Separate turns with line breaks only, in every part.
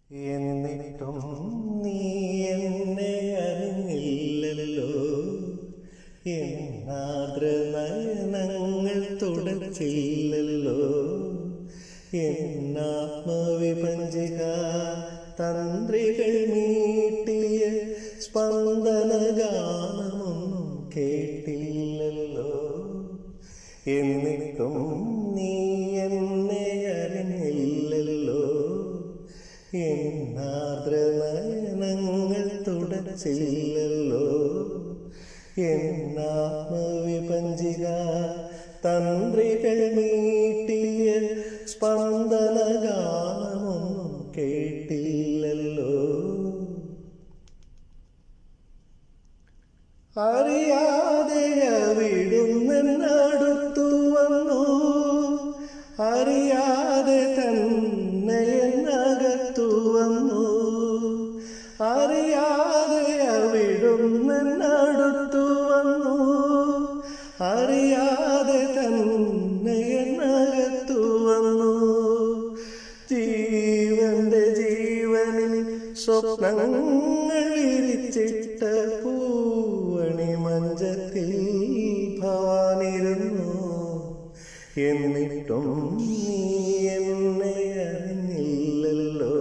എന്നിട്ടും നീ എന്നെ അറിഞ്ഞില്ലല്ലോ, എന്നാദ്ര നയനങ്ങൾ തുടച്ചില്ലല്ലോ, എന്നാത്മവിഭജിക തന്ത്രികൾ മീട്ടിയ സ്പന്ദന ഗാനമൊന്നും കേട്ടില്ലല്ലോ. എന്നിട്ടും നീ എന്നെ അറിഞ്ഞില്ലല്ലോ, എന്നാദ്ര നയനങ്ങൾ തുടച്ചില്ലല്ലോ, എന്നാത്മവിഭജിക തന്ത്രികൾ മീട്ടിയ സ്പന്ദന ഗാനമൊന്നും കേട്ടില്ലല്ലോ. അറിയാതെ അവിടുന്നടുത്തു വന്നു, അറിയാതെ തന്നെ എന്നകത്തു വന്നു, അറിയാതെ അവിടുന്നടുത്തു വന്നു, അറിയാതെ തന്നെ എന്നകത്തു വന്നു. ജീവന്റെ ജീവനിൽ സ്വപ്നങ്ങൾ ഇരിച്ചിട്ട പൂവണി മഞ്ചത്തിൽ ഭവാനിരുന്നു. എന്നിട്ടും നീ എന്നെ അറിഞ്ഞില്ലല്ലോ,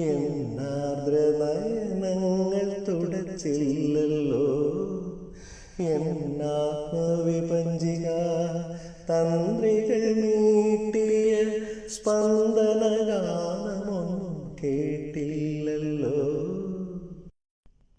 എന്നാർദ്ര നയനങ്ങൾ തുടച്ചില്ലല്ലോ, എന്നാത്മവിഭജിക തന്ത്രികൾ മീട്ടിയ സ്പന്ദന